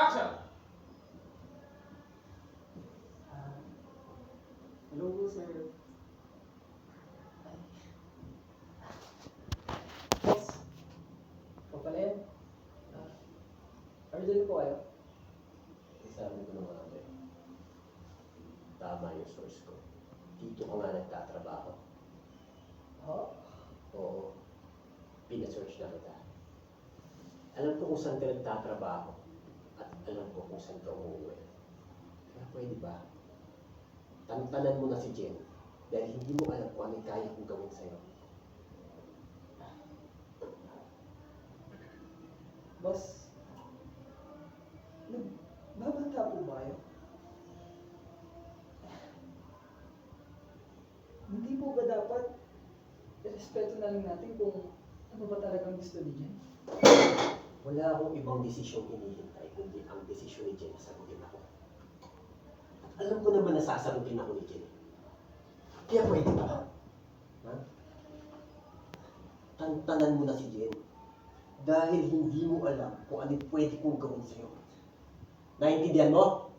Action! Hello po, sir. Boss, ikaw pala yan. Urgent po kayo? Sabi ko naman natin, tama yung source ko. Dito ka nga nagtatrabaho. Ha? Oo, pinasearch na kita. Alam ko kung saan ka nagtatrabaho at alam ko kung saan ka umuwi. Kaya pwede ba? Tantanan mo na si Jen dahil hindi mo alam kung ano yung kaya kong gawin sa'yo. Boss, nagbabanta po ba kayo? Hindi po ba dapat respeto na lang natin kung ano ba talagang gusto ni Jen? Wala akong ibang desisyong hinihintay kundi ang desisyon ni Jen na sagutin ako. At alam ko naman na sasagutin ako ni Jen. Kaya pwede ba? Ha? Tantanan mo na si Jen dahil hindi mo alam kung ano pwede kong gawin sa'yo. Naintindihan mo?